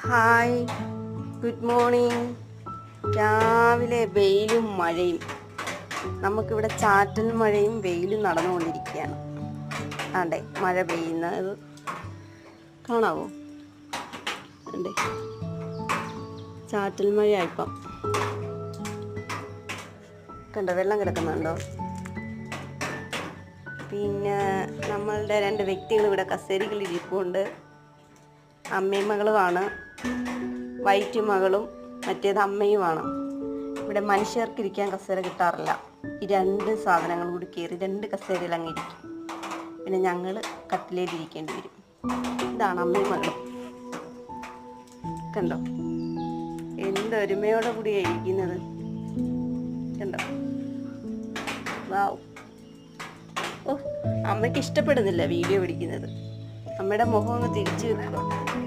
Hi, good morning. രാവിലെ വെയിലും മഴയും, നമുക്കിവിടെ ചാറ്റൽ മഴയും വെയിലും നടന്നുകൊണ്ടിരിക്കുകയാണ്. ആണ്ടേ മഴ പെയ്യുന്നത് കാണാവോ? അണ്ടേ ചാറ്റൽ മഴയായിപ്പം കണ്ടോ, വെള്ളം കിടക്കുന്നുണ്ടോ? പിന്നെ നമ്മളുടെ രണ്ട് വ്യക്തികൾ ഇവിടെ കസേരകളിൽ ഇരിപ്പുണ്ട്. അമ്മയും മകളുമാണ്. വൈറ്റ് മകളും മറ്റേത് അമ്മയുമാണ്. ഇവിടെ മനുഷ്യർക്ക് ഇരിക്കാൻ കസേര കിട്ടാറില്ല. ഈ രണ്ട് സാധനങ്ങൾ കൂടി കയറി രണ്ട് കസേരയിൽ അങ്ങ് ഇരിക്കും. പിന്നെ ഞങ്ങൾ കട്ടിലേലിരിക്കേണ്ടി വരും. ഇതാണ് അമ്മയും മകളും. കണ്ടോ എന്തൊരുമയോടെ കൂടിയാണ് ഇരിക്കുന്നത്. കണ്ടോ? വാവ്. ഓ, അമ്മയ്ക്ക് ഇഷ്ടപ്പെടുന്നില്ല വീഡിയോ പിടിക്കുന്നത്. അമ്മയുടെ മുഖം ഒന്ന് തിരിച്ചു വെക്കുക.